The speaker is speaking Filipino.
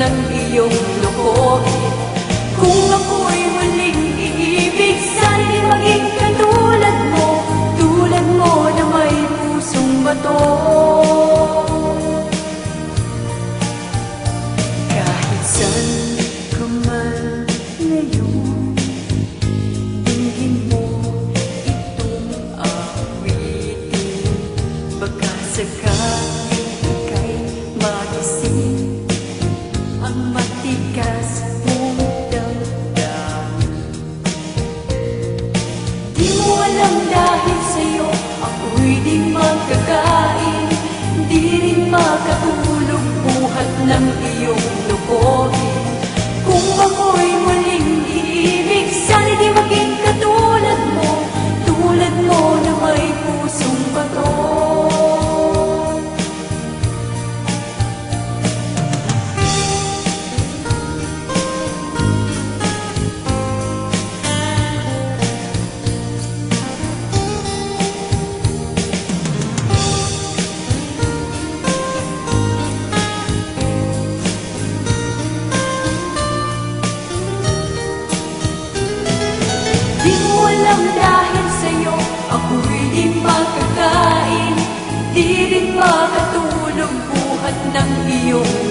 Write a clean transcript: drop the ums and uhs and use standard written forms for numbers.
ng iyong lokohin. Kung ako'y muling iibig, sana di maging katulad mo na may pusong bato. Kahit saan ka man ngayon, dinggin mo itong awitin. Baka sakaling ika'y magising ang matigas mong damdamin. Di mo alam dahil sa'yo ako'y di magkakain, di rin makatulog buhat ng iyong lokohin. Kung ako'y muling iibig, sana di maging katulad mo na may pusong bato. Di mo alam dahil sa'yo ako'y di makakain, di rin makatulog buhat ng iyong